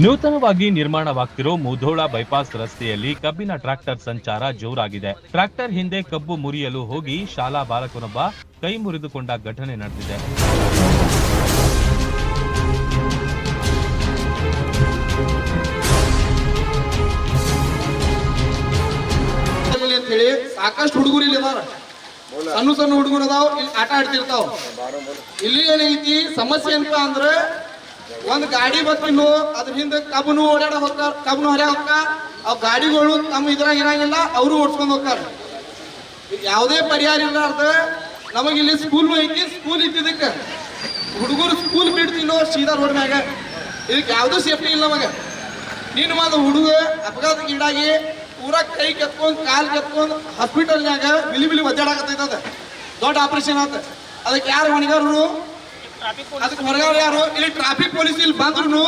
ನೂತನವಾಗಿ ನಿರ್ಮಾಣವಾಗ್ತಿರೋ ಮುಧೋಳ ಬೈಪಾಸ್ ರಸ್ತೆಯಲ್ಲಿ ಕಬ್ಬಿನ ಟ್ರ್ಯಾಕ್ಟರ್ ಸಂಚಾರ ಜೋರಾಗಿದೆ. ಟ್ರ್ಯಾಕ್ಟರ್ ಹಿಂದೆ ಕಬ್ಬು ಮುರಿಯಲು ಹೋಗಿ ಶಾಲಾ ಬಾಲಕನೊಬ್ಬ ಕೈ ಮುರಿದುಕೊಂಡ ಘಟನೆ ನಡೆದಿದೆ. ಸಾಕಷ್ಟು ಹುಡುಗರು ಇಲ್ಲಿ ಅದಾರ, ಸಣ್ಣ ಹುಡುಗರು ಅದಾವ, ಇಲ್ಲಿ ಆಟ ಆಡ್ತಿರ್ತಾವ. ಇಲ್ಲಿ ಏನೈತಿ ಸಮಸ್ಯೆ ಅಂತ ಅಂದ್ರೆ ಒಂದ್ ಗಾಡಿ ಬತ್ತಿನ್ನು ಅದ್ರ ಹಿಂದೆ ಕಬ್ಬನು ಓಡಾಡ ಹೋಗ್ತಾರ, ಕಬ್ಬನು ಹೊರ ಹೋಗ್ತಾರ. ಅವ್ ಗಾಡಿಗಳು ತಮ್ಮ ಇದ್ರಾಗ ಇರಂಗಿಲ್ಲ, ಅವರು ಓಡಿಸ್ಕೊಂಡ್ ಹೋಗ್ತಾರ. ಯಾವುದೇ ಪರಿಹಾರ ಇರ್ಲಾರ್ದ ನಮಗ ಇಲ್ಲಿ ಸ್ಕೂಲ್ ಐತಿ, ಸ್ಕೂಲ್ ಇದ್ದಿದ್ದಕ್ಕೆ ಹುಡುಗರು ಸ್ಕೂಲ್ ಬಿಡ್ತಿಲ್ಲೋ ಸೀದಾ ರೋಡ್ ಮ್ಯಾಗ. ಇದಕ್ಕೆ ಯಾವ್ದು ಸೇಫ್ಟಿ ಇಲ್ಲ ನಮಗ. ನೀನು ಮಾದ ಹುಡುಗ ಅಪಘಾತಕ್ಕೀಡಾಗಿ ಪೂರಾ ಕೈ ಕೆತ್ಕೊಂಡ್ ಕಾಲ್ ಕೆತ್ಕೊಂಡ್ ಹಾಸ್ಪಿಟಲ್ನಾಗ ಬಿಲಿ ಒದ್ದಾಡಕತ್ತೈತದ. ದೊಡ್ಡ ಆಪರೇಷನ್ ಆತ. ಅದಕ್ಕೆ ಯಾರು ಹೊಣೆಗಾರರು? ಅದಕ್ಕೆ ಹೊರಗಾರ ಯಾರು? ಇಲ್ಲಿ ಟ್ರಾಫಿಕ್ ಪೊಲೀಸ್ ಇಲ್ಲಿ ಬಂದ್ರು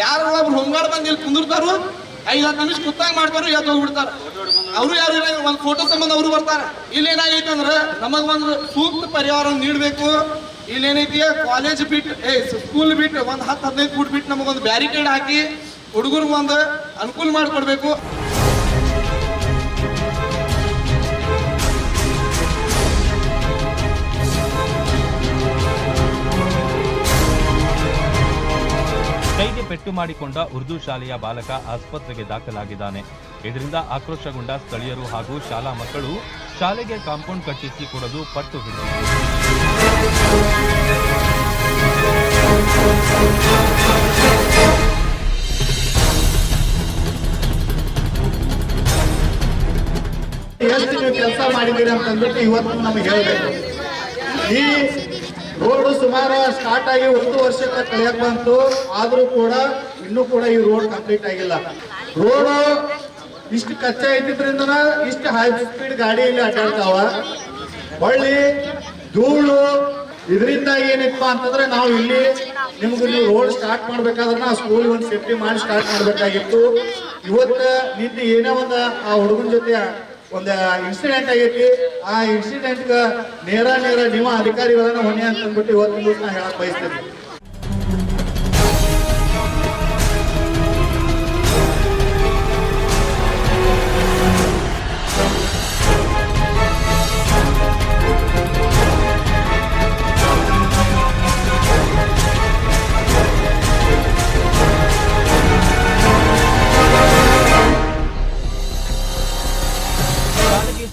ಯಾರು ಒಬ್ರು ಹೋಮ್ಗಾರ್ಡ್ ಬಂದು ಇಲ್ಲಿ ಕುಂದಿರ್ತಾರು, 5-10 ನಿಮಿಷ ಕುತ್ತಾಗ ಮಾಡ್ತಾರು, ಎದ್ದು ಹೋಗ್ಬಿಡ್ತಾರ. ಅವರು ಯಾರು ಇಲ್ಲ, ಒಂದ್ ಫೋಟೋ ಸಂಬಂಧ ಅವರು ಬರ್ತಾರ. ಇಲ್ಲಿ ಏನಾಗೈತೆ ಅಂದ್ರೆ ನಮಗ್ ಒಂದು ಸೂಕ್ತ ಪರಿಹಾರ ನೀಡಬೇಕು. ಇಲ್ಲಿ ಏನೈತಿ ಕಾಲೇಜ್ ಬಿಟ್ಟು ಸ್ಕೂಲ್ ಬಿಟ್ಟು ಒಂದ್ 10-15 ಫೂಟ್ ಬಿಟ್ಟು ನಮಗೊಂದು ಬ್ಯಾರಿಕೇಡ್ ಹಾಕಿ ಹುಡುಗರಿಗೆ ಒಂದು ಅನುಕೂಲ ಮಾಡಿಕೊಡ್ಬೇಕು. ಕೈಗೆ ಪೆಟ್ಟು ಮಾಡಿಕೊಂಡ ಉರ್ದು ಶಾಲೆಯ ಬಾಲಕ ಆಸ್ಪತ್ರೆಗೆ ದಾಖಲಾಗಿದ್ದಾನೆ. ಇದರಿಂದ ಆಕ್ರೋಶಗೊಂಡ ಸ್ಥಳೀಯರು ಹಾಗೂ ಶಾಲಾ ಮಕ್ಕಳು ಶಾಲೆಗೆ ಕಾಂಪೌಂಡ್ ಕಟ್ಟಿಸಿ ಕೊಡಲು ಪಟ್ಟು ಹಿಡಿದರು. ಎಷ್ಟು ನೀವು ಕೆಲಸ ಮಾಡಿದ್ದೀರಿ ಅಂತಂದ್ಬಿಟ್ಟು ಇವತ್ತು ನಮಗೆ ಹೇಳಬೇಕು. ಈ ರೋಡ್ ಸುಮಾರು ಸ್ಟಾರ್ಟ್ ಆಗಿ 1 ವರ್ಷಕ್ಕೆ ಕಳೆಯಕ್ ಬಂತು, ಆದ್ರೂ ಕೂಡ ಇನ್ನೂ ಕೂಡ ಈ ರೋಡ್ ಕಂಪ್ಲೀಟ್ ಆಗಿಲ್ಲ. ರೋಡ್ ಇಷ್ಟು ಕಚ್ಚಾ ಇದ್ದಿದ್ರಿಂದ ಇಷ್ಟು ಹೈ ಸ್ಪೀಡ್ ಗಾಡಿ ಇಲ್ಲಿ ಅಡ್ಡಾಡ್ತಾವ. ಹೊಳ್ಳಿ ಧೂಳು ಇದರಿಂದ ಏನಿತ್ತು ಅಂತಂದ್ರೆ ನಾವು ಇಲ್ಲಿ ನಿಮ್ಗೆ ನೀವು ರೋಡ್ ಸ್ಟಾರ್ಟ್ ಮಾಡ್ಬೇಕಾದ್ರೆ ನಾವು ಸ್ಕೂಲ್ ಒಂದು ಸೇಫ್ಟಿ ಮಾಡಿ ಸ್ಟಾರ್ಟ್ ಮಾಡ್ಬೇಕಾಗಿತ್ತು. ಇವತ್ತು ನಿನ್ನೆ ಏನೇ ಒಂದು ಆ ಹುಡುಗನ ಜೊತೆ ಒಂದು ಇನ್ಸಿಡೆಂಟ್ ಆಗೈತಿ. ಆ ಇನ್ಸಿಡೆಂಟ್ ನೇರ ನಿಮ್ಮ ಅಧಿಕಾರಿಗಳನ್ನ ಹೊಣೆ ಅಂತ ಅಂದ್ಬಿಟ್ಟು ಇವತ್ತು ದಿವಸ ನಾ ಹೇಳಕ್ ಬಯಸ್ತೇನೆ.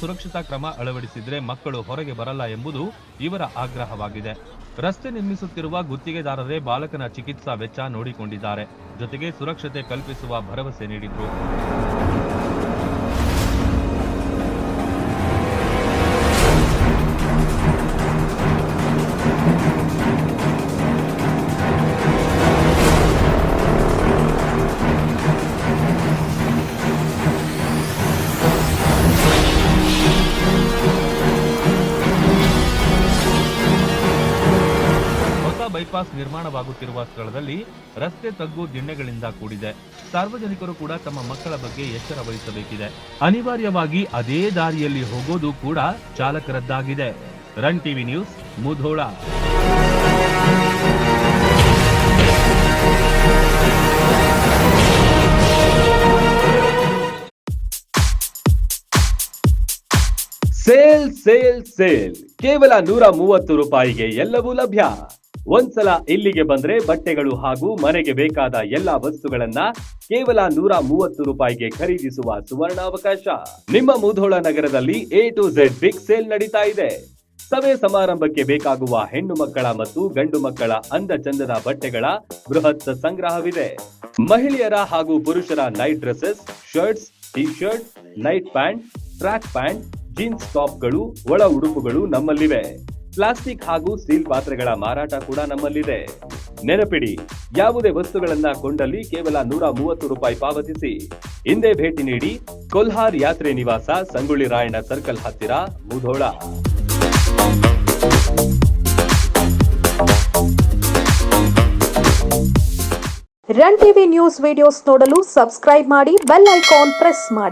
ಸುರಕ್ಷತಾ ಕ್ರಮ ಅಳವಡಿಸಿದ್ರೆ ಮಕ್ಕಳು ಹೊರಗೆ ಬರಲ್ಲ ಎಂಬುದು ಇವರ ಆಗ್ರಹವಾಗಿದೆ. ರಸ್ತೆ ನಿರ್ಮಿಸುತ್ತಿರುವ ಗುತ್ತಿಗೆದಾರರೇ ಬಾಲಕನ ಚಿಕಿತ್ಸಾ ವೆಚ್ಚ ನೋಡಿಕೊಂಡಿದ್ದಾರೆ. ಜೊತೆಗೆ ಸುರಕ್ಷತೆ ಕಲ್ಪಿಸುವ ಭರವಸೆ ನೀಡಿದ್ರು. ಬೈಪಾಸ್ ನಿರ್ಮಾಣವಾಗುತ್ತಿರುವ ಸ್ಥಳದಲ್ಲಿ ರಸ್ತೆ ತಗ್ಗು ದಿಣ್ಣೆಗಳಿಂದ ಕೂಡಿದೆ. ಸಾರ್ವಜನಿಕರು ಕೂಡ ತಮ್ಮ ಮಕ್ಕಳ ಬಗ್ಗೆ ಎಚ್ಚರ ವಹಿಸಬೇಕಿದೆ. ಅನಿವಾರ್ಯವಾಗಿ ಅದೇ ದಾರಿಯಲ್ಲಿ ಹೋಗೋದು ಕೂಡ ಚಾಲಕರದ್ದಾಗಿದೆ. Run TV news, Mudhol. Sale sale sale ಕೇವಲ 130 ರೂಪಾಯಿಗೆ ಎಲ್ಲವೂ ಲಭ್ಯ. ಒಂದ್ಸಲ ಇಲ್ಲಿಗೆ ಬಂದ್ರೆ ಬಟ್ಟೆಗಳು ಹಾಗೂ ಮನೆಗೆ ಬೇಕಾದ ಎಲ್ಲಾ ವಸ್ತುಗಳನ್ನ ಕೇವಲ 130 ರೂಪಾಯಿಗೆ ಖರೀದಿಸುವ ಸುವರ್ಣಾವಕಾಶ. ನಿಮ್ಮ ಮುಧೋಳ ನಗರದಲ್ಲಿ A to Z big sale ನಡೀತಾ ಇದೆ. ಸಭೆ ಸಮಾರಂಭಕ್ಕೆ ಬೇಕಾಗುವ ಹೆಣ್ಣು ಮಕ್ಕಳ ಮತ್ತು ಗಂಡು ಮಕ್ಕಳ ಅಂದ ಚಂದದ ಬಟ್ಟೆಗಳ ಬೃಹತ್ ಸಂಗ್ರಹವಿದೆ. ಮಹಿಳೆಯರ ಹಾಗೂ ಪುರುಷರ night dresses, shirts, T shirt, night pant, track pant, jeans ಟಾಪ್ಗಳು, ಒಳ ಉಡುಪುಗಳು ನಮ್ಮಲ್ಲಿವೆ. ಪ್ಲಾಸ್ಟಿಕ್ ಹಾಗೂ ಸ್ಟೀಲ್ ಪಾತ್ರೆಗಳ ಮಾರಾಟ ಕೂಡ ನಮ್ಮಲ್ಲಿದೆ. ನೆನಪಿಡಿ, ಯಾವುದೇ ವಸ್ತುಗಳನ್ನ ಕೊಂಡಲ್ಲಿ ಕೇವಲ 130 ರೂಪಾಯಿ ಪಾವತಿಸಿ. ಹಿಂದೆ ಭೇಟಿ ನೀಡಿ. ಕೊಲ್ಹಾರ್ ಯಾತ್ರೆ ನಿವಾಸ, ಸಂಗೊಳ್ಳಿ ರಾಯಣ್ಣ ಸರ್ಕಲ್ ಹತ್ತಿರ, Mudhol. Run TV news videos ನೋಡಲು ಸಬ್ಸ್ಕ್ರೈಬ್ ಮಾಡಿ, ಬೆಲ್ ಐಕಾನ್ ಪ್ರೆಸ್ ಮಾಡಿ.